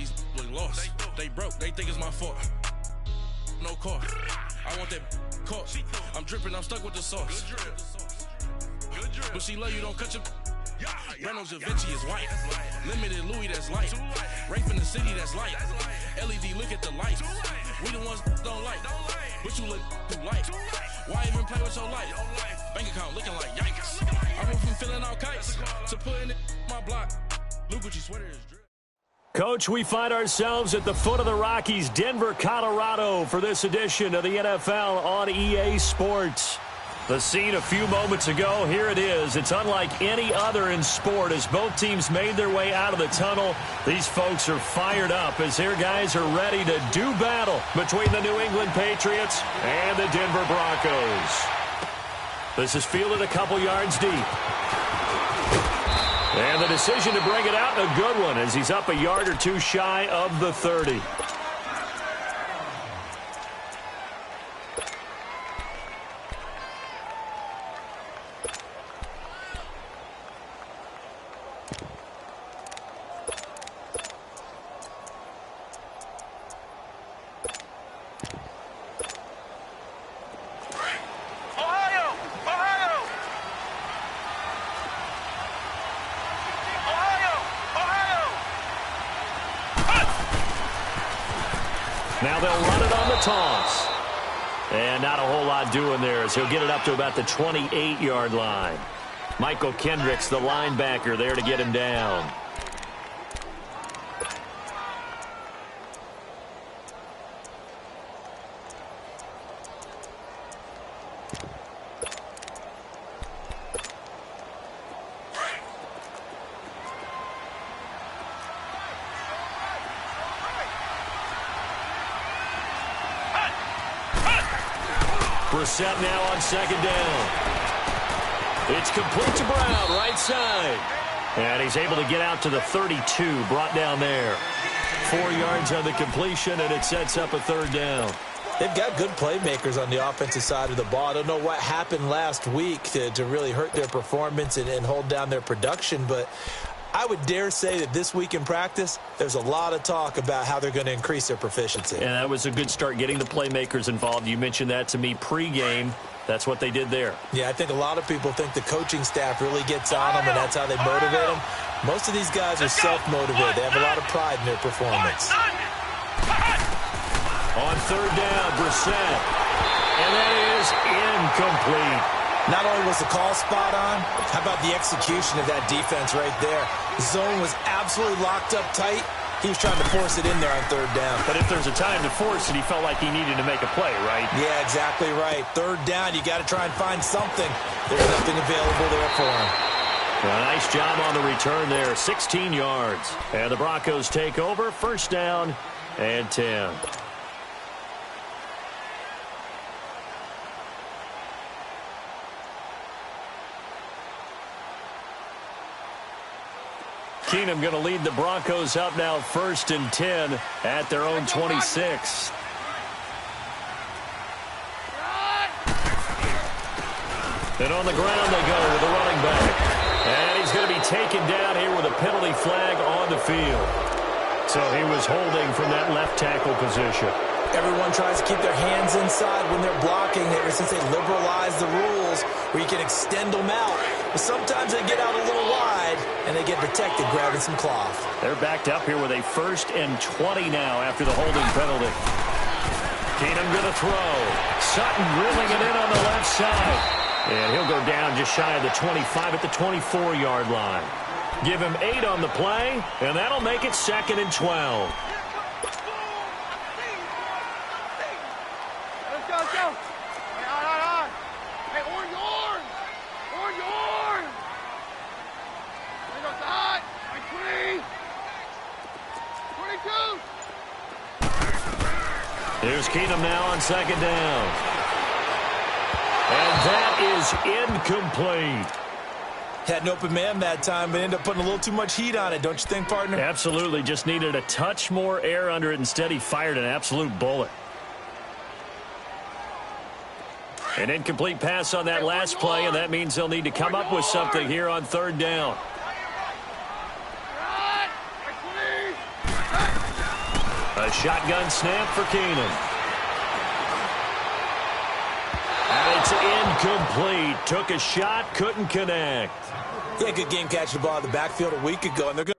these boys lost. They broke, they think it's my fault. No car. I want that caught. I'm dripping, I'm stuck with the sauce. But she love you, don't cut your. Reynolds Da Vinci is white. Limited Louis, that's light. Rape in the city, that's light. LED, look at the lights. We the ones don't like. But you look too light. Why even play with your life? Bank account looking like yikes. I went from filling out kites to putting it in my block. Look what you sweater is drip. Coach, we find ourselves at the foot of the Rockies, Denver, Colorado, for this edition of the NFL on EA Sports. The scene a few moments ago, here it is. It's unlike any other in sport as both teams made their way out of the tunnel. These folks are fired up as their guys are ready to do battle between the New England Patriots and the Denver Broncos. This is fielded a couple yards deep. And the decision to bring it out, a good one, as he's up a yard or two shy of the 30. Now they'll run it on the toss. And not a whole lot doing there as he'll get it up to about the 28-yard line. Michael Kendricks, the linebacker, there to get him down. Brissett now on second down. It's complete to Brown, right side. And he's able to get out to the 32, brought down there. 4 yards on the completion, and it sets up a third down. They've got good playmakers on the offensive side of the ball. I don't know what happened last week to really hurt their performance and hold down their production, but I would dare say that this week in practice, there's a lot of talk about how they're going to increase their proficiency. And that was a good start, getting the playmakers involved. You mentioned that to me pregame. That's what they did there. Yeah, I think a lot of people think the coaching staff really gets on them, and that's how they motivate them. Most of these guys are self-motivated. They have a lot of pride in their performance. On third down, Brissett. And that is incomplete. Not only was the call spot on, how about the execution of that defense right there? The zone was absolutely locked up tight. He was trying to force it in there on third down. But if there's a time to force it, he felt like he needed to make a play, right? Yeah, exactly right. Third down, you got to try and find something. There's nothing available there for him. Well, nice job on the return there, 16 yards. And the Broncos take over, first down and 10. Keenum going to lead the Broncos up now, first and 10 at their own 26. And on the ground they go with the running back. And he's going to be taken down here with a penalty flag on the field. So he was holding from that left tackle position. Everyone tries to keep their hands inside when they're blocking ever since they liberalized the rules where you can extend them out. But sometimes they get out a little wide, and they get protected grabbing some cloth. They're backed up here with a first and 20 now after the holding penalty. Keenum going to throw. Sutton drilling it in on the left side. And he'll go down just shy of the 25 at the 24-yard line. Give him 8 on the play, and that'll make it second and 12. Here's Keenum now on second down. And that is incomplete. Had an open man that time, but ended up putting a little too much heat on it, don't you think, partner? Absolutely. Just needed a touch more air under it. Instead, he fired an absolute bullet. An incomplete pass on that last play, and that means they'll need to come up with something here on third down. A shotgun snap for Keenan. And it's incomplete. Took a shot, couldn't connect. Yeah, good game catching the ball in the backfield a week ago, and they're going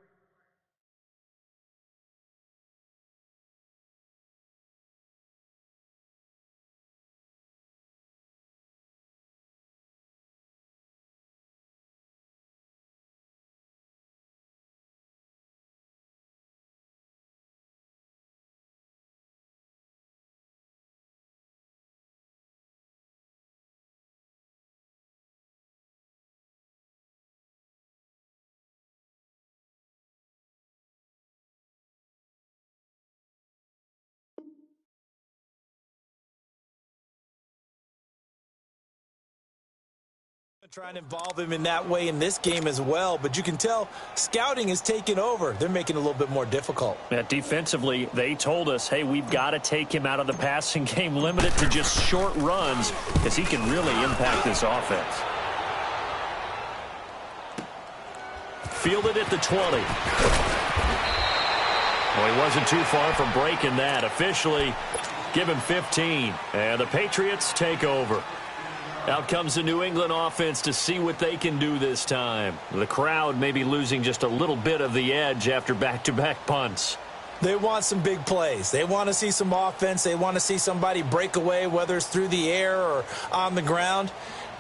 try and involve him in that way in this game as well, but you can tell scouting is taking over. They're making it a little bit more difficult. Yeah, defensively, they told us, hey, we've got to take him out of the passing game, limit it to just short runs, because he can really impact this offense. Fielded at the 20. Well, he wasn't too far from breaking that. Officially, give him 15, and the Patriots take over. Out comes the New England offense to see what they can do this time. The crowd may be losing just a little bit of the edge after back-to-back punts. They want some big plays. They want to see some offense. They want to see somebody break away, whether it's through the air or on the ground.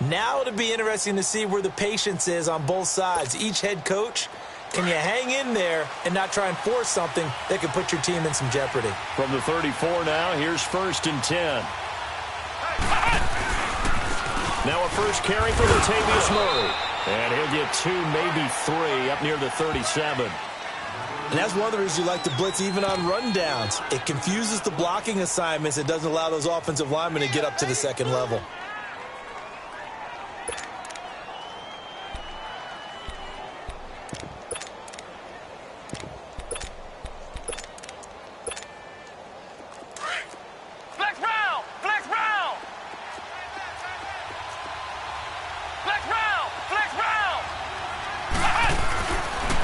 Now it'll be interesting to see where the patience is on both sides. Each head coach, can you hang in there and not try and force something that could put your team in some jeopardy? From the 34 now, here's 1st and 10. Now a first carry for Latavius Murray. And he'll get 2, maybe 3, up near the 37. And that's one of the reasons you like to blitz even on rundowns. It confuses the blocking assignments. It doesn't allow those offensive linemen to get up to the second level.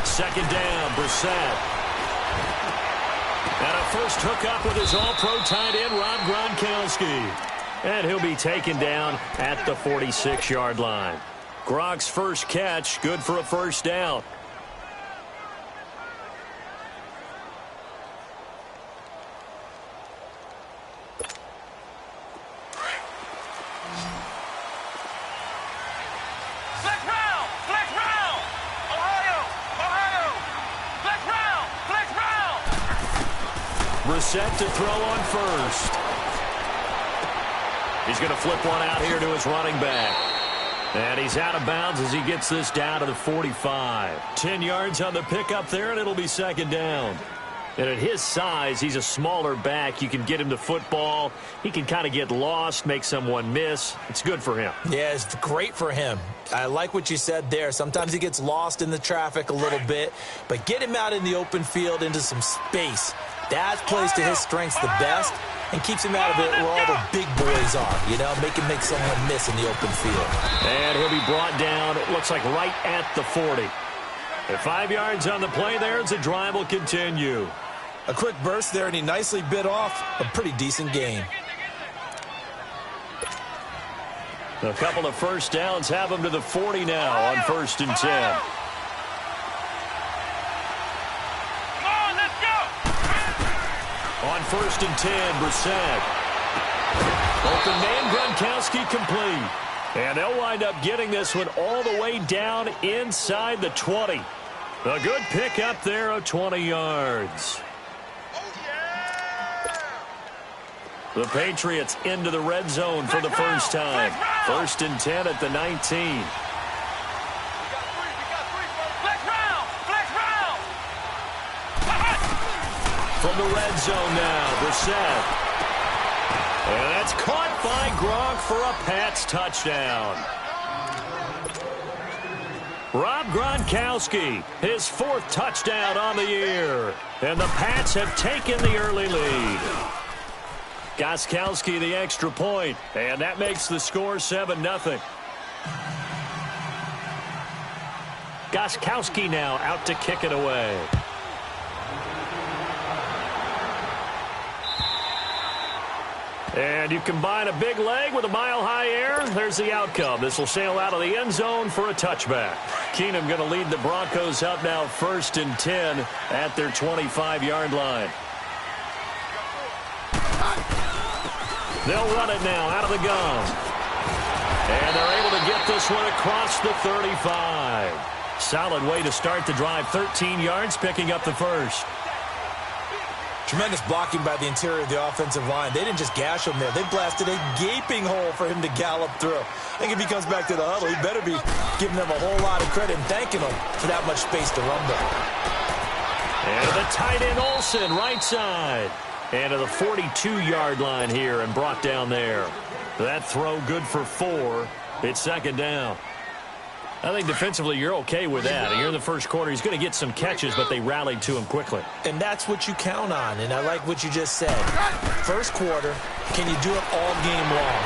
Second down, Brissett. And a first hookup with his all-pro tight end, Rob Gronkowski. And he'll be taken down at the 46-yard line. Gronk's first catch, good for a first down. Set to throw on first. He's going to flip one out here to his running back. And he's out of bounds as he gets this down to the 45. 10 yards on the pickup there, and it'll be second down. And at his size, he's a smaller back. You can get him the football. He can kind of get lost, make someone miss. It's good for him. Yeah, it's great for him. I like what you said there. Sometimes he gets lost in the traffic a little bit, but get him out in the open field into some space. That plays to his strengths the best and keeps him out of it where all the big boys are, you know, make someone miss in the open field. And he'll be brought down, it looks like right at the 40. At 5 yards on the play there as the drive will continue. A quick burst there, and he nicely bit off a pretty decent gain. A couple of first downs have him to the 40 now on 1st and 10. On 1st and 10, Brissett. Open man, Gronkowski complete. And they'll wind up getting this one all the way down inside the 20. A good pick up there of 20 yards. The Patriots into the red zone for the first time. 1st and 10 at the 19. From the red zone now, Brissett. And that's caught by Gronk for a Pats touchdown. Rob Gronkowski, his 4th touchdown on the year. And the Pats have taken the early lead. Gostkowski the extra point, and that makes the score 7-0. Gostkowski now out to kick it away. And you combine a big leg with a mile-high air, there's the outcome. This will sail out of the end zone for a touchback. Keenum going to lead the Broncos up now 1st and 10 at their 25-yard line. They'll run it now out of the gun. And they're able to get this one across the 35. Solid way to start the drive. 13 yards, picking up the first. Tremendous blocking by the interior of the offensive line. They didn't just gash him there. They blasted a gaping hole for him to gallop through. I think if he comes back to the huddle, he better be giving them a whole lot of credit and thanking them for that much space to rumble. And the tight end Olsen, right side. And to the 42-yard line here and brought down there. That throw good for 4. It's 2nd down. I think defensively you're okay with that. You're in the first quarter. He's going to get some catches, but they rallied to him quickly. And that's what you count on, and I like what you just said. First quarter, can you do it all game long?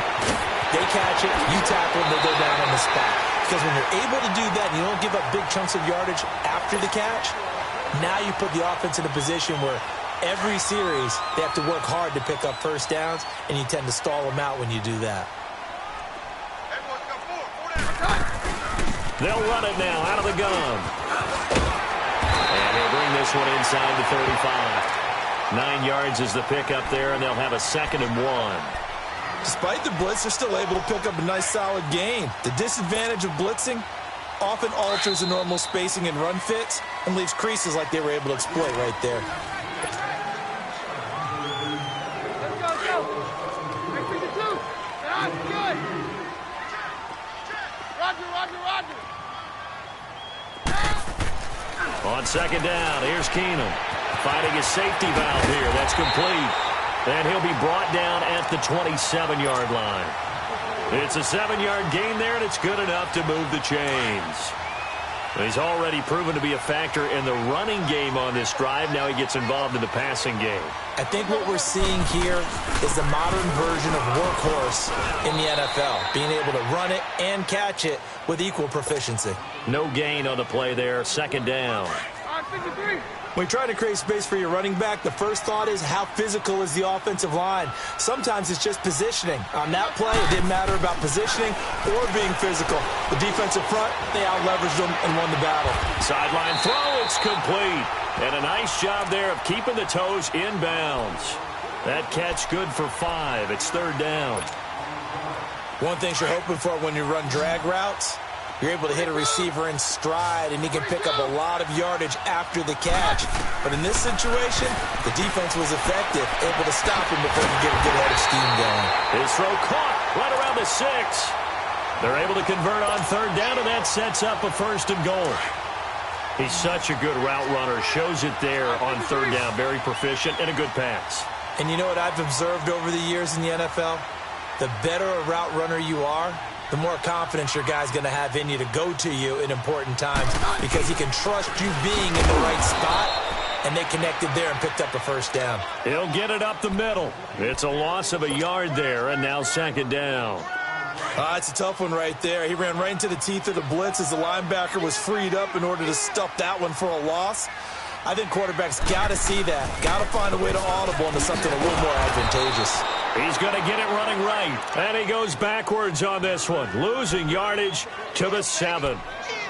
They catch it, you tackle them, they go down on the spot. Because when you're able to do that and you don't give up big chunks of yardage after the catch, now you put the offense in a position where every series they have to work hard to pick up first downs, and you tend to stall them out when you do that. They'll run it now out of the gun. And they'll bring this one inside the 35. 9 yards is the pickup there, and they'll have a 2nd and 1. Despite the blitz, they're still able to pick up a nice solid gain. The disadvantage of blitzing often alters the normal spacing and run fits and leaves creases like they were able to exploit right there. Let's go. Right for the 2. That's good. Roger. On 2nd down, here's Keenum. Finding his safety valve here. That's complete. And he'll be brought down at the 27-yard line. It's a 7-yard gain there, and it's good enough to move the chains. He's already proven to be a factor in the running game on this drive. Now he gets involved in the passing game. I think what we're seeing here is the modern version of workhorse in the NFL, being able to run it and catch it with equal proficiency. No gain on the play there. 2nd down. When you try to create space for your running back, the first thought is how physical is the offensive line. Sometimes it's just positioning. On that play, it didn't matter about positioning or being physical. The defensive front, they out-leveraged them and won the battle. Sideline throw, it's complete. And a nice job there of keeping the toes in bounds. That catch good for 5. It's 3rd down. One thing you're hoping for when you run drag routes, you're able to hit a receiver in stride, and he can pick up a lot of yardage after the catch. But in this situation, the defense was effective, able to stop him before he could get a good head of steam going. His throw caught right around the 6. They're able to convert on 3rd down, and that sets up a 1st and goal. He's such a good route runner. Shows it there on 3rd down. Very proficient and a good pass. And you know what I've observed over the years in the NFL? The better a route runner you are, the more confidence your guy's going to have in you to go to you in important times because he can trust you being in the right spot, and they connected there and picked up a 1st down. He'll get it up the middle. It's a loss of a yard there, and now 2nd down. It's a tough one right there. He ran right into the teeth of the blitz as the linebacker was freed up in order to stuff that one for a loss. I think quarterbacks got to see that. Got to find a way to audible into something a little more advantageous. He's going to get it running right. And he goes backwards on this one, losing yardage to the 7.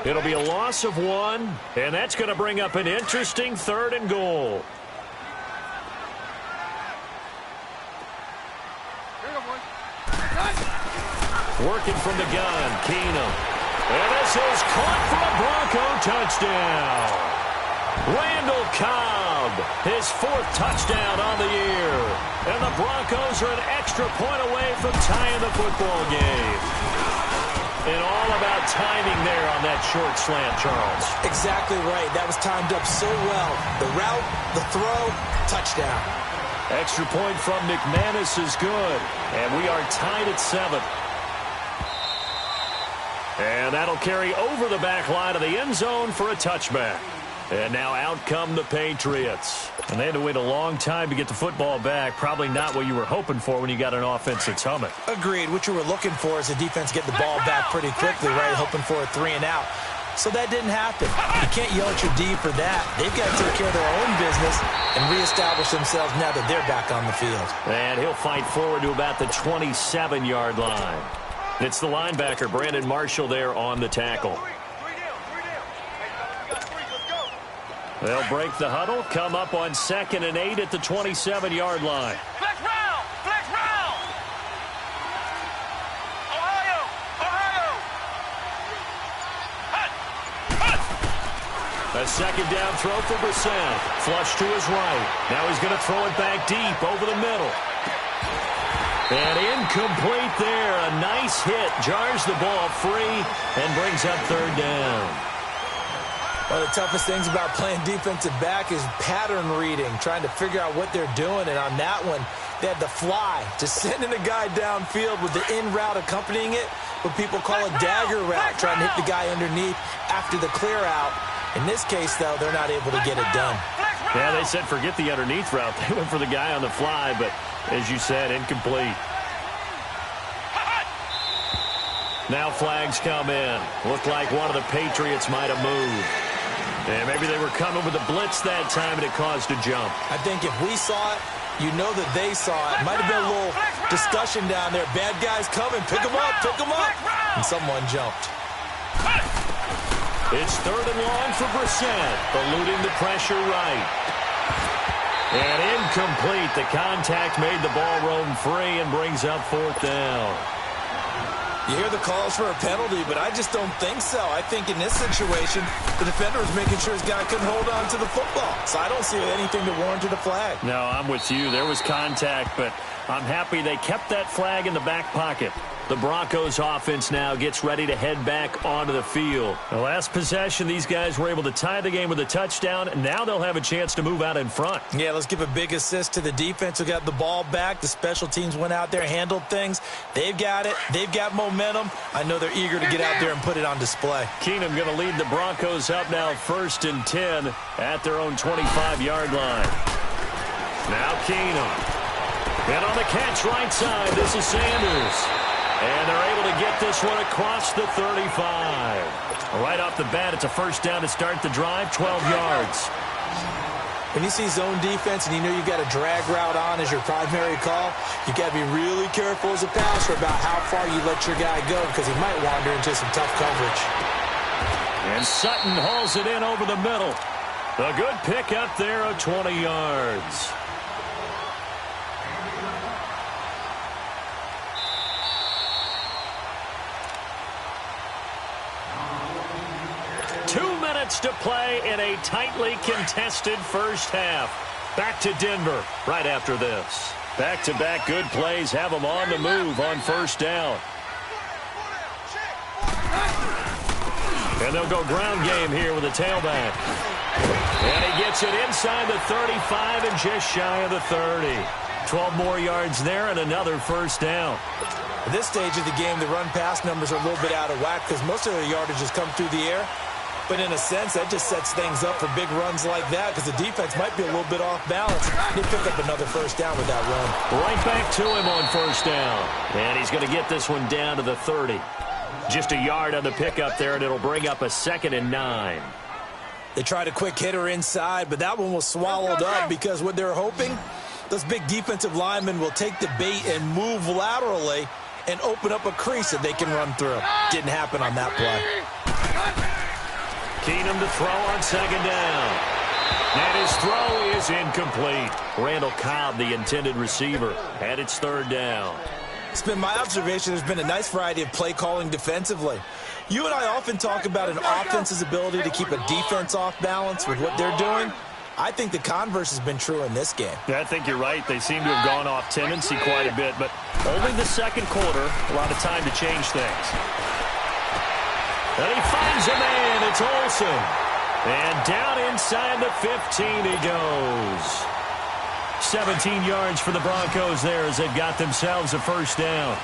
It'll be a loss of 1, and that's going to bring up an interesting 3rd and goal. Working from the gun, Keenum. And this is caught for a Bronco touchdown. Randall Cobb, his 4th touchdown on the year. And the Broncos are an extra point away from tying the football game. And all about timing there on that short slant, Charles. Exactly right. That was timed up so well. The route, the throw, touchdown. Extra point from McManus is good. And we are tied at 7. And that'll carry over the back line of the end zone for a touchback. And now out come the Patriots. And they had to wait a long time to get the football back. Probably not what you were hoping for when you got an offense that's humming. Agreed. What you were looking for is the defense get the ball back pretty quickly, right? Hoping for a 3 and out. So that didn't happen. You can't yell at your D for that. They've got to take care of their own business and reestablish themselves now that they're back on the field. And he'll fight forward to about the 27-yard line. It's the linebacker, Brandon Marshall, there on the tackle. They'll break the huddle, come up on 2nd and 8 at the 27-yard line. Flex round! Flex round! Ohio! Ohio! Hut! Hut! A second down throw for Brissett. Flush to his right. Now he's going to throw it back deep over the middle. And incomplete there. A nice hit. Jars the ball free and brings up 3rd down. One of the toughest things about playing defensive back is pattern reading, trying to figure out what they're doing. And on that one, they had the fly, just sending a guy downfield with the in route accompanying it, what people call a dagger route, trying to hit the guy underneath after the clear out. In this case, though, they're not able to get it done. Yeah, they said forget the underneath route. They went for the guy on the fly, but as you said, incomplete. Now flags come in. Looked like one of the Patriots might have moved. And maybe they were coming with a blitz that time, and it caused a jump. I think if we saw it, you know that they saw it. Might have been a little discussion down there. Bad guys coming. Pick them up. Pick them up. And someone jumped. It's 3rd and long for Brissett, eluding the pressure right. And incomplete. The contact made the ball roam free and brings up 4th down. You hear the calls for a penalty, but I just don't think so. I think in this situation, the defender was making sure his guy couldn't hold on to the football. So I don't see anything to warrant a flag. No, I'm with you. There was contact, but I'm happy they kept that flag in the back pocket. The Broncos offense now gets ready to head back onto the field. The last possession, these guys were able to tie the game with a touchdown, and now they'll have a chance to move out in front. Yeah, let's give a big assist to the defense who got the ball back. The special teams went out there, handled things. They've got it. They've got momentum. I know they're eager to get out there and put it on display. Keenum going to lead the Broncos up now 1st and 10 at their own 25-yard line. Now Keenum. And on the catch right side, this is Sanders. And they're able to get this one across the 35. Right off the bat, it's a 1st down to start the drive, 12 yards. When you see zone defense and you know you've got a drag route on as your primary call, you've got to be really careful as a passer about how far you let your guy go because he might wander into some tough coverage. And Sutton hauls it in over the middle. A good pick up there of 20 yards. To play in a tightly contested first half. Back to Denver right after this. Back-to-back good plays have them on the move on 1st down. And they'll go ground game here with a tailback. And he gets it inside the 35 and just shy of the 30. 12 more yards there and another 1st down. At this stage of the game, the run-pass numbers are a little bit out of whack because most of the yardage has come through the air. But in a sense, that just sets things up for big runs like that because the defense might be a little bit off balance. They pick up another 1st down with that run. Right back to him on 1st down. And he's going to get this one down to the 30. Just a yard on the pickup there, and it'll bring up a 2nd and 9. They tried a quick hitter inside, but that one was swallowed up because what they're hoping, those big defensive linemen will take the bait and move laterally and open up a crease that they can run through. Didn't happen on that play. Keenum to throw on 2nd down. And his throw is incomplete. Randall Cobb, the intended receiver, and it's 3rd down. It's been my observation there's been a nice variety of play calling defensively. You and I often talk about an offense's ability to keep a defense off balance with what they're doing. I think the converse has been true in this game. I think you're right. They seem to have gone off tendency quite a bit, but only the 2nd quarter, a lot of time to change things. And he finds a man. It's Olsen. And down inside the 15 he goes. 17 yards for the Broncos there as they've got themselves a 1st down.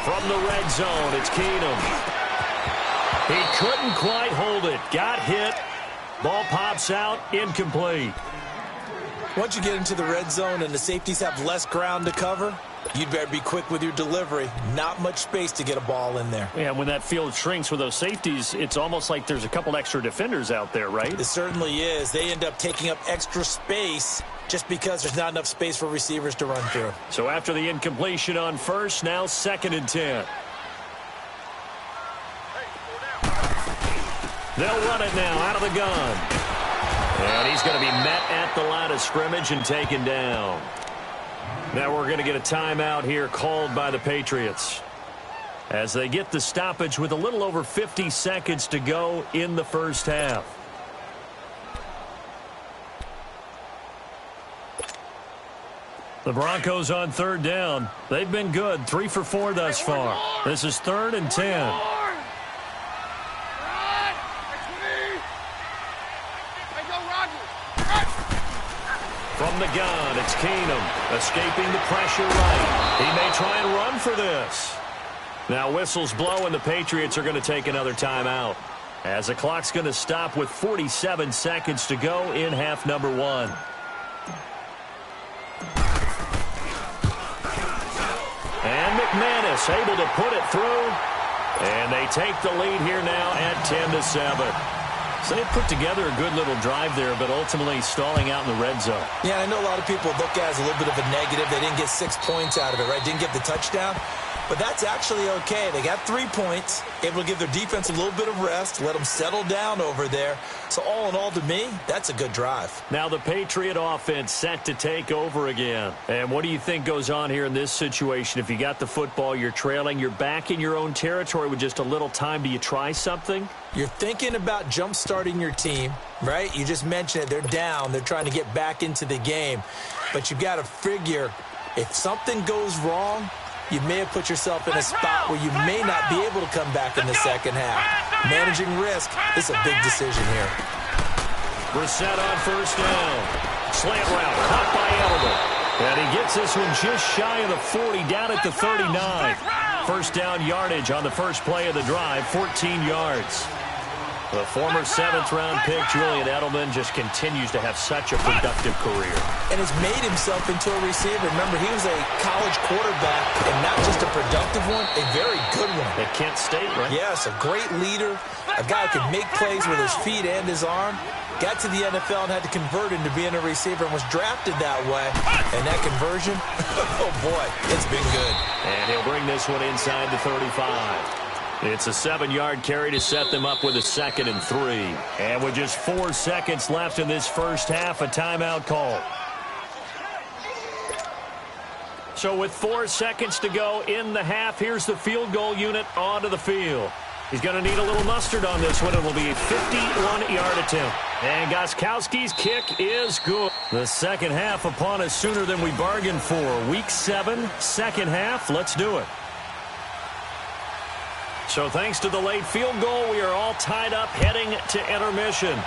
From the red zone, it's Keenum. He couldn't quite hold it. Got hit. Ball pops out. Incomplete. Once you get into the red zone and the safeties have less ground to cover, You'd better be quick with your delivery. Not much space to get a ball in there. Yeah, when that field shrinks with those safeties, it's almost like there's a couple extra defenders out there, right? It certainly is. They end up taking up extra space just because there's not enough space for receivers to run through. So after the incompletion on first, now 2nd and 10. They'll run it now out of the gun. And he's going to be met at the line of scrimmage and taken down. Now we're going to get a timeout here called by the Patriots as they get the stoppage with a little over 50 seconds to go in the first half. The Broncos on 3rd down. They've been good, 3 for 4 thus far. This is 3rd and 10. From the gun, it's Keenum, escaping the pressure right. He may try and run for this. Now whistles blow, and the Patriots are going to take another timeout, as the clock's going to stop with 47 seconds to go in half number 1. And McManus able to put it through, and they take the lead here now at 10-7. So they put together a good little drive there, but ultimately stalling out in the red zone. Yeah, I know a lot of people look at it as a little bit of a negative. They didn't get 6 points out of it, right? Didn't get the touchdown. But that's actually okay. They got 3 points, able to give their defense a little bit of rest, let them settle down over there. So all in all, to me, that's a good drive. Now the Patriot offense set to take over again. And what do you think goes on here in this situation? If you got the football, you're trailing, you're back in your own territory with just a little time. Do you try something? You're thinking about jump-starting your team, right? You just mentioned it. They're down. They're trying to get back into the game. But you've got to figure if something goes wrong, you may have put yourself in a spot where you may not be able to come back in the second half. Managing risk is a big decision here. Brissett on 1st down. Slant route, caught by Elder. And he gets this one just shy of the 40, down at the 39. 1st down yardage on the first play of the drive, 14 yards. The former 7th-round pick, Julian Edelman, just continues to have such a productive career. And has made himself into a receiver. Remember, he was a college quarterback, and not just a productive one, a very good one. At Kent State, right? Yes, a great leader, a guy who could make plays with his feet and his arm. Got to the NFL and had to convert into being a receiver and was drafted that way. And that conversion, oh boy, it's been good. And he'll bring this one inside the 35. It's a 7-yard carry to set them up with a 2nd and 3. And with just 4 seconds left in this first half, a timeout call. So with 4 seconds to go in the half, here's the field goal unit onto the field. He's going to need a little mustard on this one. It will be a 51-yard attempt. And Gostkowski's kick is good. The second half upon us sooner than we bargained for. Week 7, second half. Let's do it. So thanks to the late field goal, we are all tied up heading to intermission.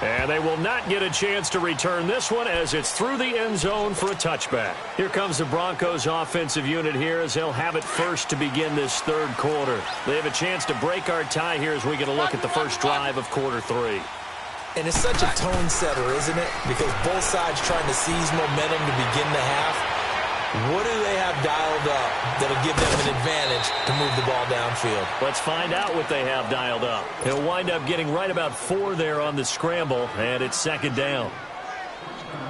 And they will not get a chance to return this one as it's through the end zone for a touchback. Here comes the Broncos offensive unit here as they'll have it first to begin this 3rd quarter. They have a chance to break our tie here as we get a look at the first drive of quarter 3. And it's such a tone setter, isn't it? Because both sides trying to seize momentum to begin the half. What do they have dialed up that'll give them an advantage to move the ball downfield? Let's find out what they have dialed up. He'll wind up getting right about 4 there on the scramble, and it's 2nd down.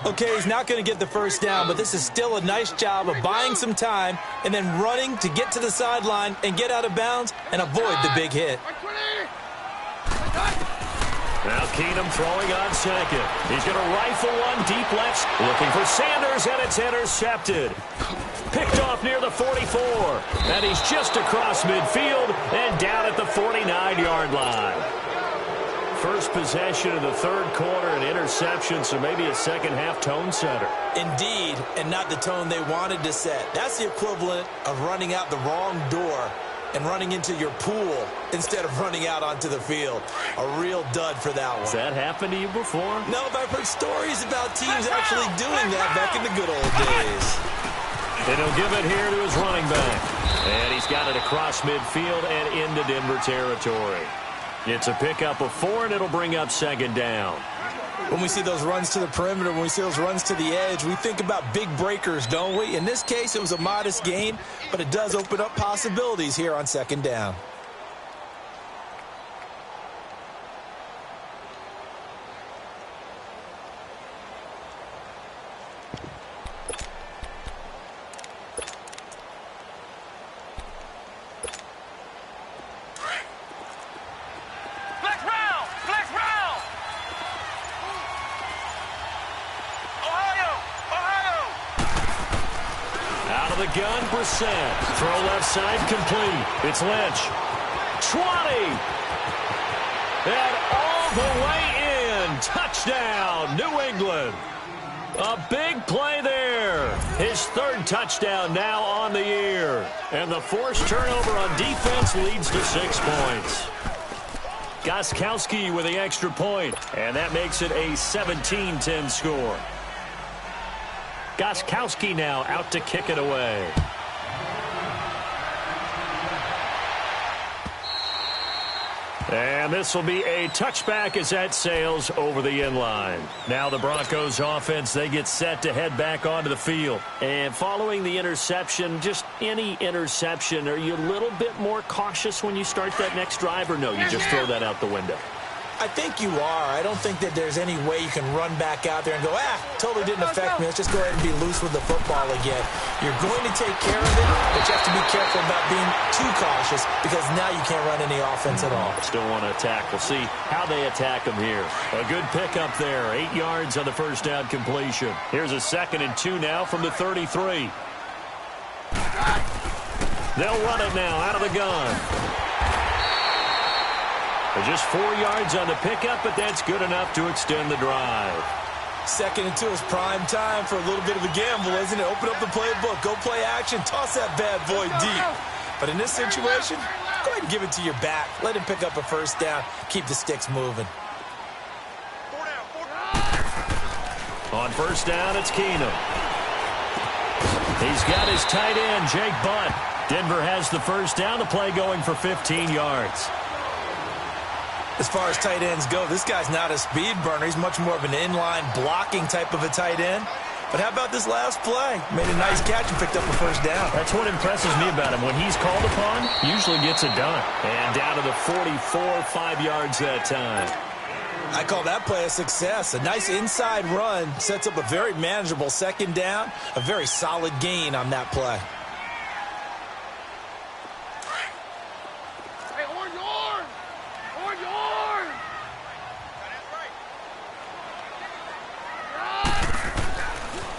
Okay, he's not going to get the first down, but this is still a nice job of buying some time and then running to get to the sideline and get out of bounds and avoid the big hit. Now Keenum throwing on 2nd. He's going to rifle one deep left. Looking for Sanders, and it's intercepted. Picked off near the 44. And he's just across midfield and down at the 49-yard line. First possession of the 3rd quarter, an interception, so maybe a second-half tone setter. Indeed, and not the tone they wanted to set. That's the equivalent of running out the wrong door and running into your pool instead of running out onto the field. A real dud for that one. Has that happened to you before? No, but I've heard stories about teams actually doing that back in the good old days. And he'll give it here to his running back. And he's got it across midfield and into Denver territory. It's a pickup of 4, and it'll bring up 2nd down. When we see those runs to the perimeter, when we see those runs to the edge, we think about big breakers, don't we? In this case, it was a modest gain, but it does open up possibilities here on second down. Gun, Brissett. Throw left side, complete. It's Lynch. 20. And all the way in. Touchdown, New England. A big play there. His third touchdown now on the year. And the forced turnover on defense leads to 6 points. Gostkowski with the extra point. And that makes it a 17-10 score. Gostkowski now out to kick it away. And this will be a touchback as that sails over the end line. Now the Broncos offense, they get set to head back onto the field. And following the interception, just any interception, are you a little bit more cautious when you start that next drive, or no, you just throw that out the window? I think you are. I don't think that there's any way you can run back out there and go, totally didn't affect me. Let's just go ahead and be loose with the football again. You're going to take care of it, but you have to be careful about being too cautious because now you can't run any offense at all. Still want to attack. We'll see how they attack them here. A good pickup there. 8 yards on the first down completion. Here's a 2nd and 2 now from the 33. They'll run it now out of the gun. Just 4 yards on the pickup, but that's good enough to extend the drive. 2nd and 2 is prime time for a little bit of a gamble, isn't it? Open up the playbook, go play action, toss that bad boy deep. But in this situation, go ahead and give it to your back. Let him pick up a first down, keep the sticks moving. On first down, it's Keenum. He's got his tight end, Jake Butt. Denver has the first down, the play going for 15 yards. As far as tight ends go, this guy's not a speed burner. He's much more of an inline blocking type of a tight end. But how about this last play? Made a nice catch and picked up a first down. That's what impresses me about him. When he's called upon, he usually gets it done. And down to the 44, 5 yards that time. I call that play a success. A nice inside run sets up a very manageable second down. A very solid gain on that play.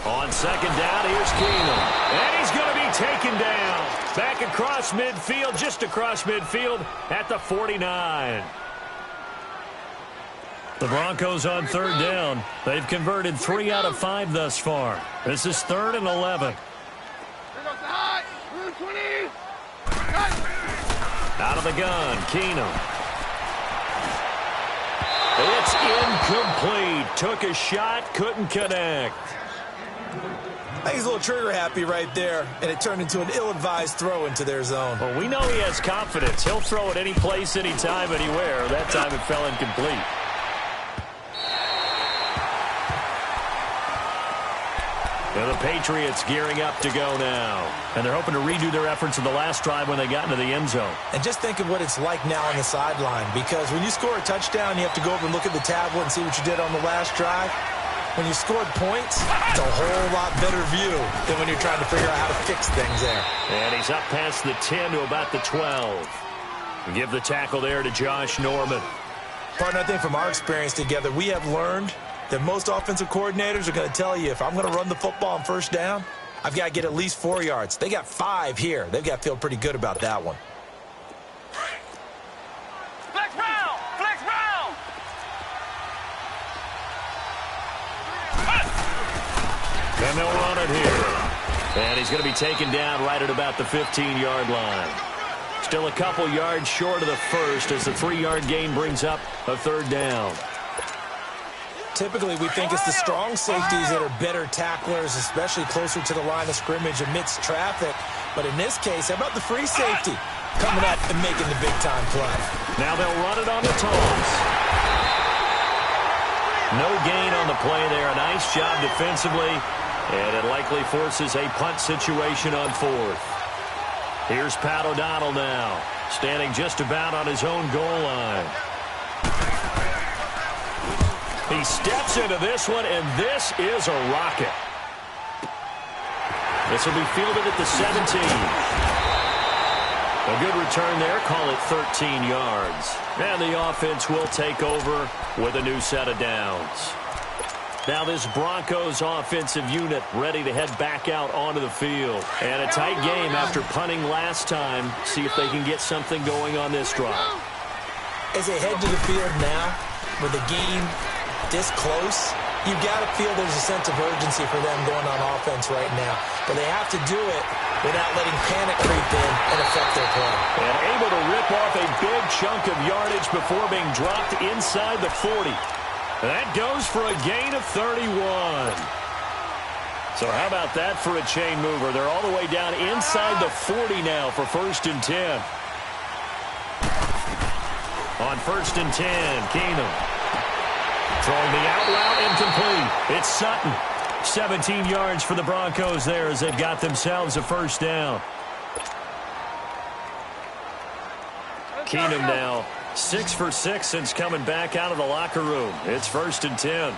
On second down, here's Keenum. And he's going to be taken down. Back across midfield, just across midfield at the 49. The Broncos on third down. They've converted 3 out of 5 thus far. This is 3rd and 11. Out of the gun, Keenum. It's incomplete. Took a shot, couldn't connect. I think he's a little trigger happy right there, and it turned into an ill-advised throw into their zone. Well, we know he has confidence. He'll throw it any place, anytime, anywhere. That time it fell incomplete. Now the Patriots gearing up to go now. And they're hoping to redo their efforts in the last drive when they got into the end zone. And just think of what it's like now on the sideline, because when you score a touchdown, you have to go over and look at the tablet and see what you did on the last drive. When you scored points, it's a whole lot better view than when you're trying to figure out how to fix things there. And he's up past the 10 to about the 12. Give the tackle there to Josh Norman. Partner, I think from our experience together, we have learned that most offensive coordinators are going to tell you, if I'm going to run the football on first down, I've got to get at least 4 yards. They got 5 here. They've got to feel pretty good about that one. Flex round! Flex round! And they'll run it here. And he's going to be taken down right at about the 15-yard line. Still a couple yards short of the first as the 3-yard gain brings up a third down. Typically, we think it's the strong safeties that are better tacklers, especially closer to the line of scrimmage amidst traffic. But in this case, how about the free safety coming up and making the big-time play? Now they'll run it on the toss. No gain on the play there. A nice job defensively, and it likely forces a punt situation on fourth. Here's Pat O'Donnell now, standing just about on his own goal line. He steps into this one, and this is a rocket. This will be fielded at the 17. A good return there. Call it 13 yards. And the offense will take over with a new set of downs. Now this Broncos offensive unit ready to head back out onto the field. And a tight game after punting last time. See if they can get something going on this drive. As they head to the field now, with the game this close, you got to feel there's a sense of urgency for them going on offense right now. But they have to do it without letting panic creep in and affect their play. And able to rip off a big chunk of yardage before being dropped inside the 40. That goes for a gain of 31. So how about that for a chain mover? They're all the way down inside the 40 now for 1st and 10. On 1st and 10, Keenum. Throwing the out route incomplete. It's Sutton. 17 yards for the Broncos there as they've got themselves a first down. Keenum now 6 for 6 since coming back out of the locker room. It's 1st and 10.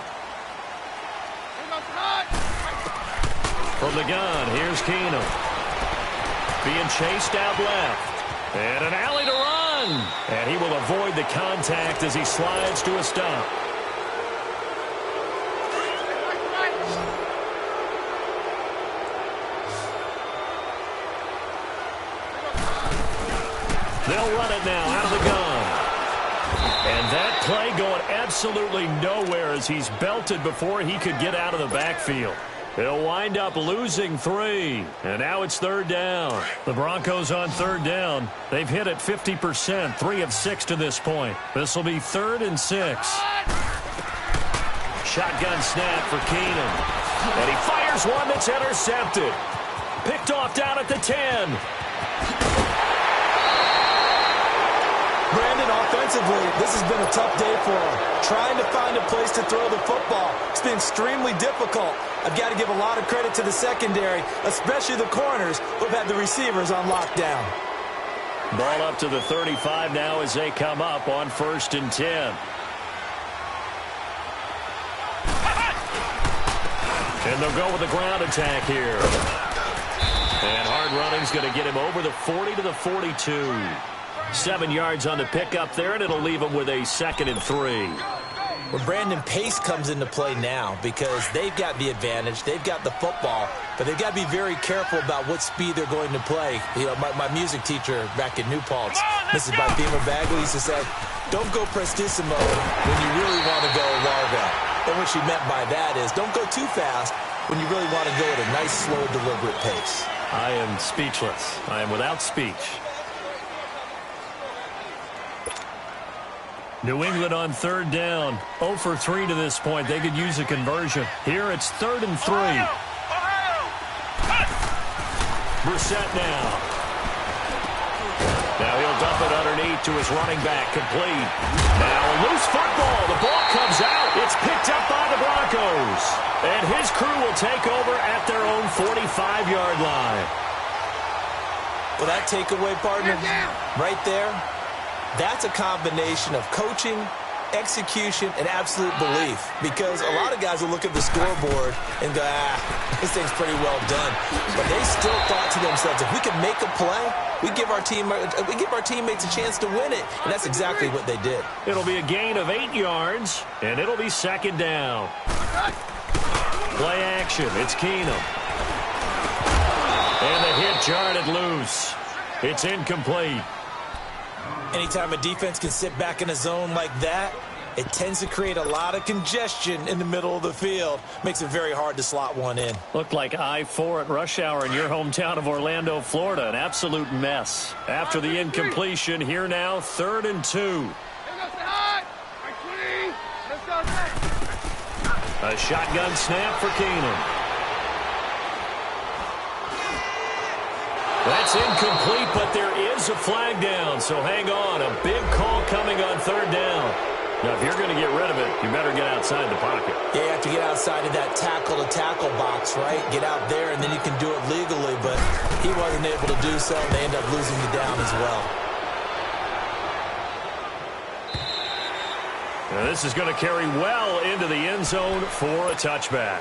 From the gun, here's Keenum. Being chased out left. And an alley to run. And he will avoid the contact as he slides to a stop. They'll run it now out of the gun. And that play going absolutely nowhere as he's belted before he could get out of the backfield. They'll wind up losing 3. And now it's 3rd down. The Broncos on 3rd down. They've hit it 50%, 3 of 6 to this point. This will be 3rd and 6. Shotgun snap for Keenum. And he fires one that's intercepted. Picked off down at the 10. Brandon, offensively, this has been a tough day for him. Trying to find a place to throw the football. It's been extremely difficult. I've got to give a lot of credit to the secondary, especially the corners who've had the receivers on lockdown. Ball up to the 35 now as they come up on 1st and 10. And they'll go with the ground attack here. And hard running's going to get him over the 40 to the 42. 7 yards on the pickup there, and it'll leave him with a 2nd and 3. Well, Brandon, pace comes into play now because they've got the advantage. They've got the football, but they've got to be very careful about what speed they're going to play. You know, my music teacher back in New Paltz, Mrs. Bifema Bagley, used to say, don't go prestissimo when you really want to go largo. And what she meant by that is don't go too fast when you really want to go at a nice, slow, deliberate pace. I am speechless. I am without speech. New England on 3rd down. 0 for 3 to this point. They could use a conversion. Here it's 3rd and 3. Brissett now. Now he'll dump it underneath to his running back. Complete. Now a loose football. The ball comes out. It's picked up by the Broncos. And his crew will take over at their own 45-yard line. Well, that takeaway, partner, right there, that's a combination of coaching, execution, and absolute belief. Because a lot of guys will look at the scoreboard and go, this thing's pretty well done. But they still thought to themselves, if we can make a play, we give our teammates a chance to win it. And that's exactly what they did. It'll be a gain of 8 yards, and it'll be 2nd down. Play action. It's Keenum. And the hit jarred it loose. It's incomplete. Anytime a defense can sit back in a zone like that, it tends to create a lot of congestion in the middle of the field. Makes it very hard to slot one in. Looked like I-4 at rush hour in your hometown of Orlando, Florida. An absolute mess. After the incompletion, here now, 3rd and 2. A shotgun snap for Keenum. That's incomplete, but there is a flag down, so hang on. A big call coming on 3rd down. Now, if you're going to get rid of it, you better get outside the pocket. Yeah, you have to get outside of that tackle-to-tackle box, right? Get out there, and then you can do it legally, but he wasn't able to do so, and they end up losing the down as well. Now, this is going to carry well into the end zone for a touchback.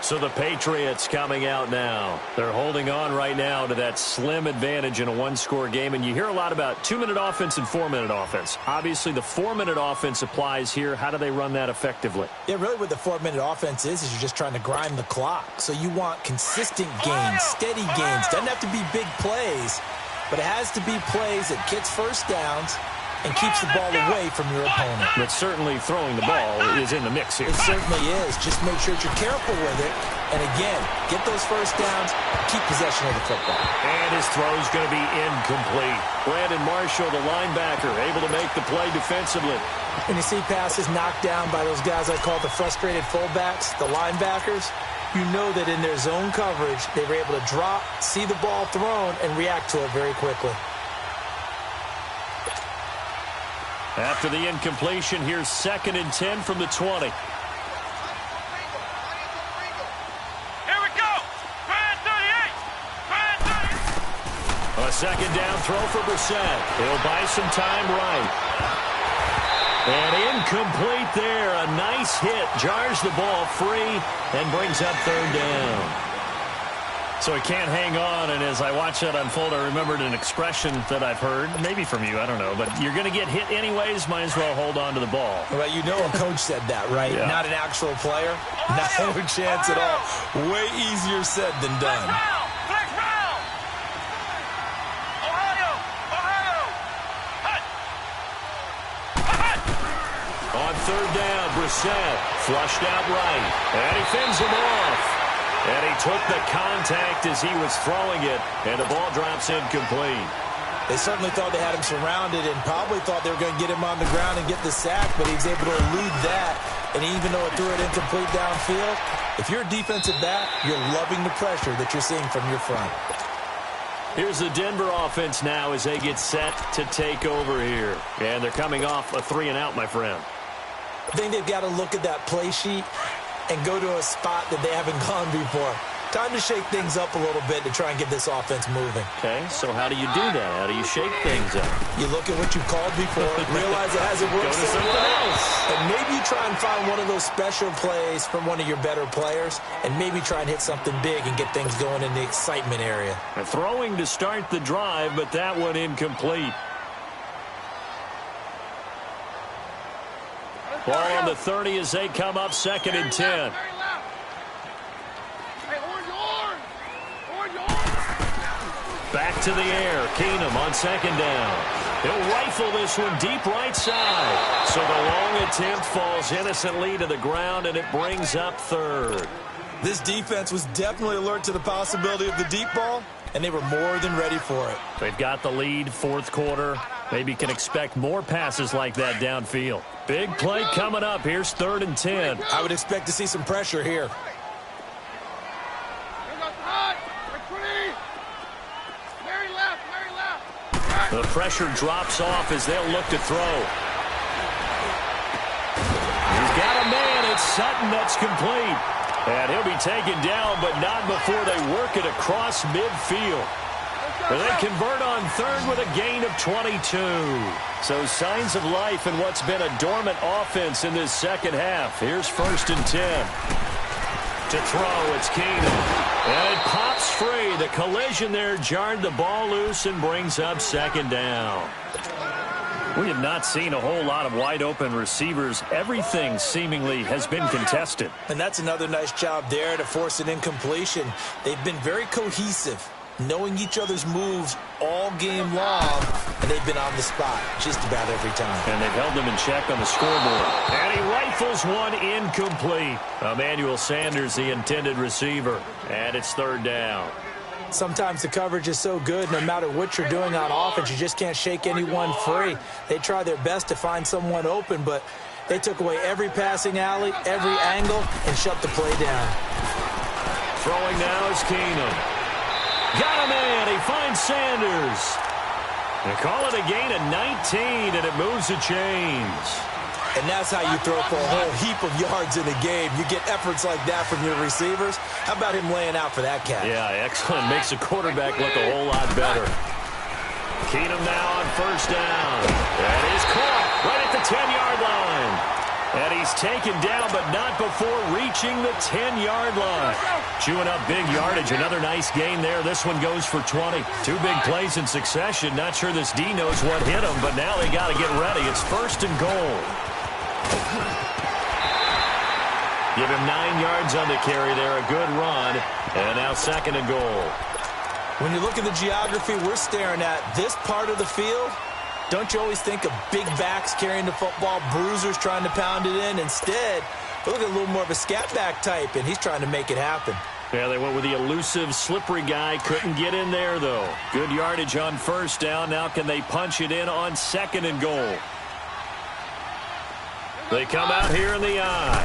So the Patriots coming out now. They're holding on right now to that slim advantage in a one-score game. And you hear a lot about 2-minute offense and 4-minute offense. Obviously, the 4-minute offense applies here. How do they run that effectively? Yeah, really what the 4-minute offense is you're just trying to grind the clock. So you want consistent gains, steady gains. Doesn't have to be big plays, but it has to be plays that gets first downs and keeps the ball away from your opponent. But certainly throwing the ball is in the mix here. It certainly is. Just make sure that you're careful with it. And again, get those first downs, keep possession of the football. And his throw is going to be incomplete. Brandon Marshall, the linebacker, able to make the play defensively. When you see passes knocked down by those guys I call the frustrated fullbacks, the linebackers, you know that in their zone coverage, they were able to drop, see the ball thrown, and react to it very quickly. After the incompletion, here's 2nd and 10 from the 20. Here we go. Brand 38. Brand 38. A second down throw for Brissett. He'll buy some time right. And incomplete there. A nice hit. Jars the ball free and brings up 3rd down. So he can't hang on, and as I watch that unfold, I remembered an expression that I've heard, maybe from you, I don't know, but you're going to get hit anyways, might as well hold on to the ball. Well, you know a coach said that, right? Yeah. Not an actual player. Not a chance at all. Way easier said than done. Flex round. Ohio. Hut. On 3rd down, Brissett flushed out right, and he fins him off. And he took the contact as he was throwing it, and the ball drops incomplete. They certainly thought they had him surrounded and probably thought they were going to get him on the ground and get the sack, but he was able to elude that. And even though it threw it incomplete downfield, if you're a defensive back, you're loving the pressure that you're seeing from your front. Here's the Denver offense now as they get set to take over here. And they're coming off a 3-and-out, my friend. I think they've got to look at that play sheet and go to a spot that they haven't gone before. Time to shake things up a little bit to try and get this offense moving. Okay, so how do you do that? How do you shake things up? You look at what you've called before, realize it hasn't worked Go to someone else. and maybe you try and find one of those special plays from one of your better players, and maybe try and hit something big and get things going in the excitement area. Throwing to start the drive, but that one incomplete. Ball on the 30 as they come up 2nd and 10. Back to the air. Keenum on 2nd down. He'll rifle this one deep right side. So the long attempt falls innocently to the ground, and it brings up 3rd. This defense was definitely alert to the possibility of the deep ball, and they were more than ready for it. They've got the lead, 4th quarter. Maybe can expect more passes like that downfield. Big play coming up. Here's 3rd and 10. I would expect to see some pressure here. The pressure drops off as they'll look to throw. He's got a man. It's Sutton that's complete. And he'll be taken down, but not before they work it across midfield. And they convert on 3rd with a gain of 22. So signs of life in what's been a dormant offense in this 2nd half. Here's 1st and 10. To throw, it's Keenum. And it pops free. The collision there jarred the ball loose and brings up 2nd down. We have not seen a whole lot of wide-open receivers. Everything seemingly has been contested. And that's another nice job there to force an incompletion. They've been very cohesive, knowing each other's moves all game long, and they've been on the spot just about every time. And they've held them in check on the scoreboard. And he rifles one incomplete. Emmanuel Sanders, the intended receiver. And it's 3rd down. Sometimes the coverage is so good, no matter what you're doing on offense, you just can't shake anyone free. They try their best to find someone open, but they took away every passing alley, every angle, and shut the play down. Throwing now is Keenum. Got a man. He finds Sanders. They call it a gain of 19, and it moves the chains. And that's how you throw for a whole heap of yards in a game. You get efforts like that from your receivers. How about him laying out for that catch? Yeah, excellent. Makes the quarterback look a whole lot better. Keenum now on first down. And he's caught right at the 10-yard line. And he's taken down, but not before reaching the 10-yard line. Chewing up big yardage. Another nice gain there. This one goes for 20. Two big plays in succession. Not sure this D knows what hit him, but now they got to get ready. It's first and goal. Give him 9 yards on the carry there. A good run. And now second and goal. When you look at the geography we're staring at, this part of the field, don't you always think of big backs carrying the football, bruisers trying to pound it in? Instead, look at a little more of a scat back type, and he's trying to make it happen. Yeah, they went with the elusive, slippery guy. Couldn't get in there, though. Good yardage on first down. Now can they punch it in on second and goal? They come out here in the eye.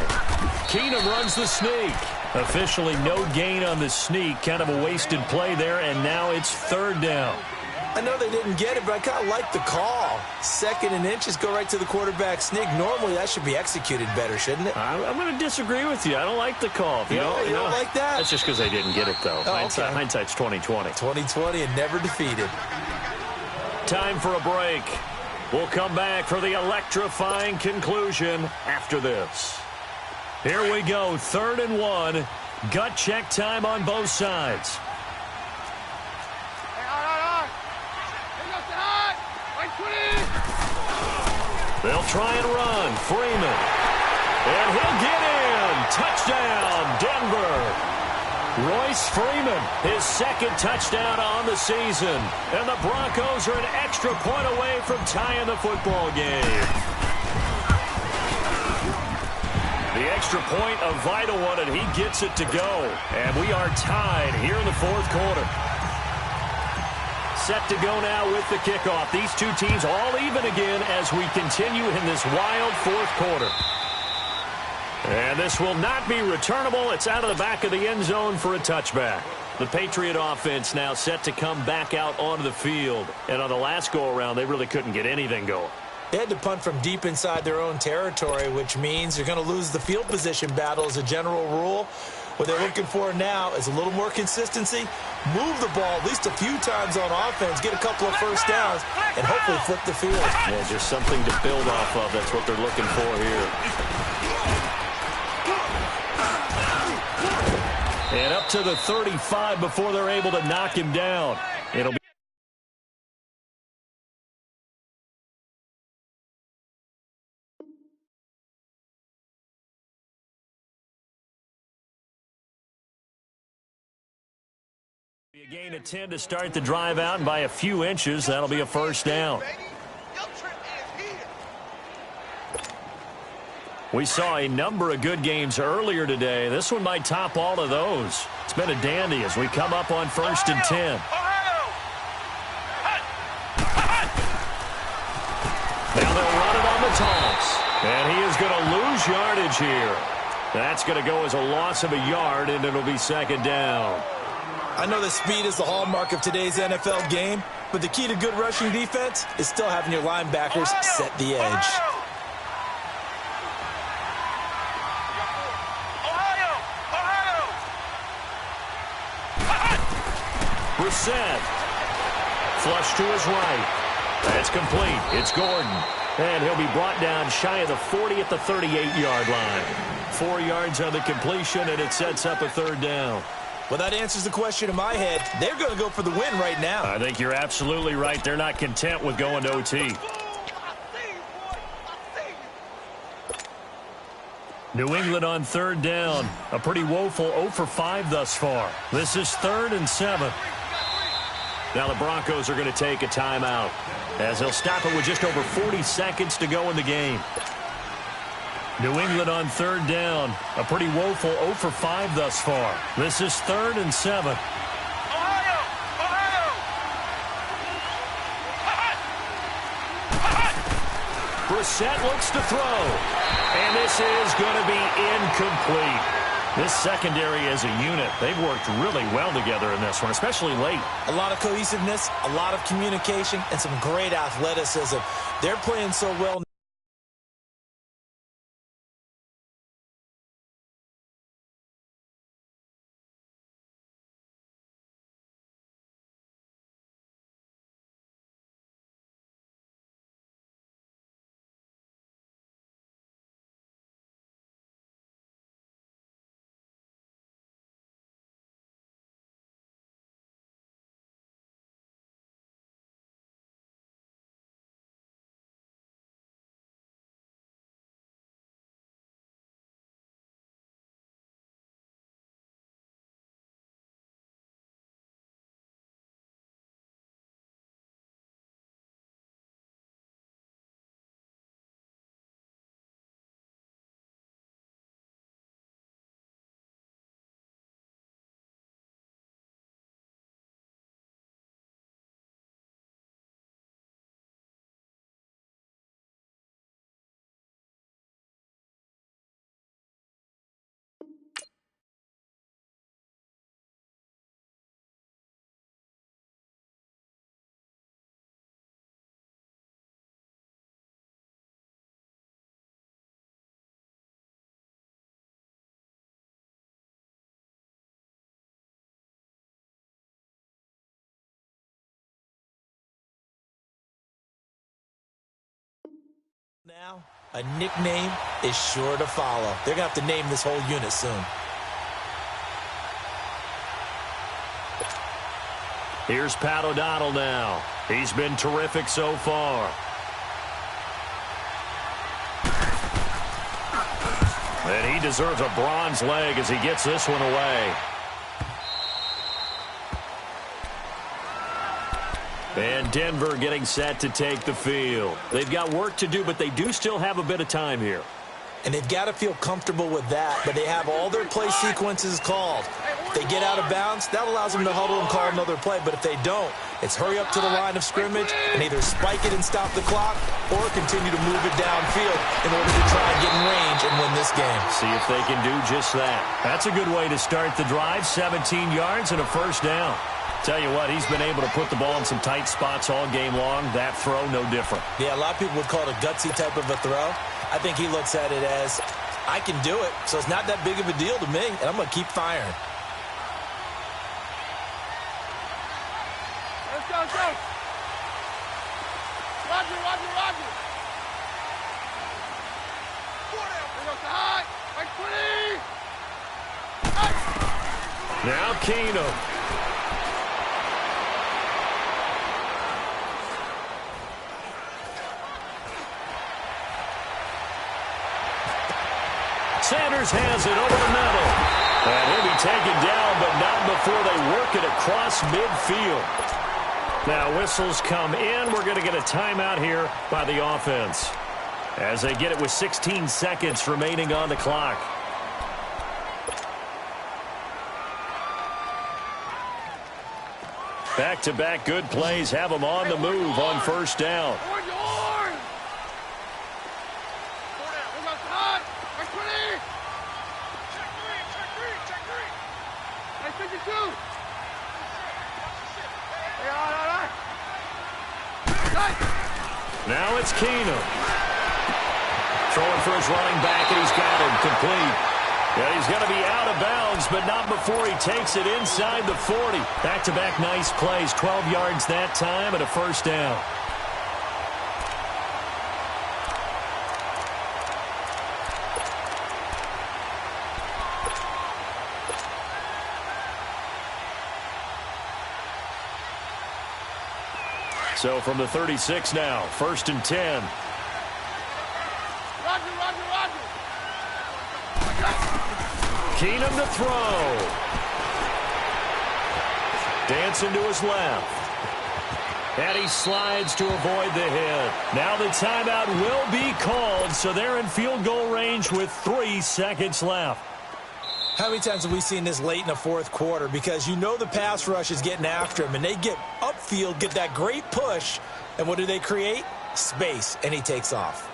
Keenum runs the sneak. Officially no gain on the sneak. Kind of a wasted play there, and now it's third down. I know they didn't get it, but I kind of like the call. Second and inches, go right to the quarterback sneak. Normally, that should be executed better, shouldn't it? I'm going to disagree with you. I don't like the call. If you don't like that? That's just because they didn't get it, though. Hindsight's 20/20. 20/20 and never defeated. Time for a break. We'll come back for the electrifying conclusion after this. Here we go, 3rd and 1. Gut check time on both sides. They'll try and run. Freeman. And he'll get in. Touchdown, Denver. Royce Freeman, his second touchdown on the season. And the Broncos are an extra point away from tying the football game. The extra point, a vital one, and he gets it to go. And we are tied here in the 4th quarter. Set to go now with the kickoff. These two teams all even again as we continue in this wild 4th quarter. And this will not be returnable. It's out of the back of the end zone for a touchback. The Patriot offense now set to come back out onto the field. And on the last go-around, they really couldn't get anything going. They had to punt from deep inside their own territory, which means they're going to lose the field position battle as a general rule. What they're looking for now is a little more consistency, move the ball at least a few times on offense, get a couple of first downs, and hopefully flip the field. Yeah, just something to build off of. That's what they're looking for here. And up to the 35 before they're able to knock him down. It'll be a gain of 10 to start the drive out, and by a few inches, that'll be a first down. We saw a number of good games earlier today. This one might top all of those. It's been a dandy as we come up on 1st and 10. Now they'll run it on the toss. And he is going to lose yardage here. That's going to go as a loss of a yard, and it'll be second down. I know that speed is the hallmark of today's NFL game, but the key to good rushing defense is still having your linebackers set the edge. Brissett. Flush to his right. That's complete. It's Gordon. And he'll be brought down shy of the 40 at the 38-yard line. 4 yards on the completion, and it sets up a third down. Well, that answers the question in my head. They're going to go for the win right now. I think you're absolutely right. They're not content with going to OT. New England on third down. A pretty woeful 0 for 5 thus far. This is 3rd and 7. Now the Broncos are going to take a timeout as they'll stop it with just over 40 seconds to go in the game. New England on third down. A pretty woeful 0 for 5 thus far. This is 3rd and 7. Brissett looks to throw. And this is going to be incomplete. This secondary as a unit, they've worked really well together in this one, especially late. A lot of cohesiveness, a lot of communication, and some great athleticism. They're playing so well Now, a nickname is sure to follow. They're going to have to name this whole unit soon. Here's Pat O'Donnell now. He's been terrific so far. And he deserves a bronze leg as he gets this one away. And Denver getting set to take the field. They've got work to do, but they do still have a bit of time here. And they've got to feel comfortable with that, but they have all their play sequences called. If they get out of bounds, that allows them to huddle and call another play. But if they don't, it's hurry up to the line of scrimmage and either spike it and stop the clock or continue to move it downfield in order to try and get in range and win this game. See if they can do just that. That's a good way to start the drive. 17 yards and a first down. Tell you what, he's been able to put the ball in some tight spots all game long. That throw, no different. Yeah, a lot of people would call it a gutsy type of a throw. I think he looks at it as, I can do it, so it's not that big of a deal to me, and I'm going to keep firing. Let's go, let's go. Roger, roger, roger. Here goes the high. Right 20. Hey. Now Keenum. Sanders has it over the middle. And he'll be taken down, but not before they work it across midfield. Now whistles come in. We're going to get a timeout here by the offense as they get it with 16 seconds remaining on the clock. Back-to-back good plays have them on the move on first down. Now it's Keenum. Throwing for his running back, and he's got him complete. Yeah, he's going to be out of bounds, but not before he takes it inside the 40. Back-to-back nice plays, 12 yards that time and a first down. So from the 36 now, 1st and 10. Roger, roger, roger. Keenum to throw. Dancing to his left. And he slides to avoid the hit. Now the timeout will be called, so they're in field goal range with 3 seconds left. How many times have we seen this late in the fourth quarter? Because you know the pass rush is getting after him, and they get upfield, get that great push, and what do they create? Space, and he takes off.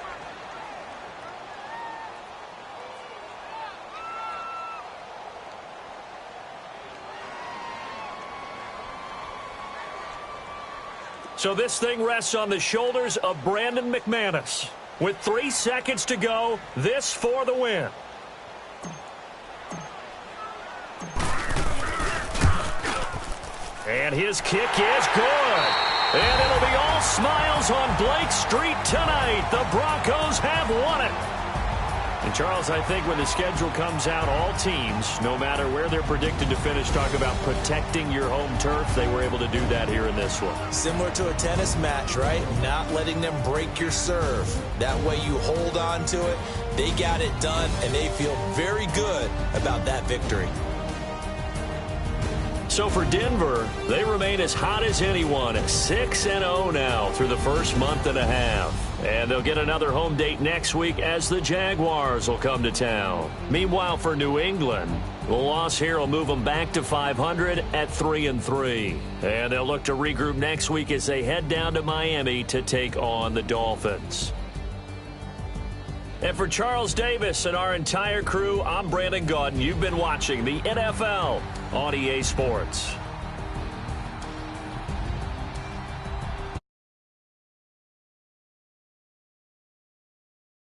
So this thing rests on the shoulders of Brandon McManus. With 3 seconds to go, this for the win. And his kick is good. And it'll be all smiles on Blake Street tonight. The Broncos have won it. And, Charles, I think when the schedule comes out, all teams, no matter where they're predicted to finish, talk about protecting your home turf. They were able to do that here in this one. Similar to a tennis match, right? Not letting them break your serve. That way you hold on to it. They got it done, and they feel very good about that victory. So for Denver, they remain as hot as anyone at 6-0 now through the first month and a half. And they'll get another home date next week as the Jaguars will come to town. Meanwhile, for New England, the loss here will move them back to 500 at 3-3. And they'll look to regroup next week as they head down to Miami to take on the Dolphins. And for Charles Davis and our entire crew, I'm Brandon Gaudin. You've been watching the NFL on EA Sports.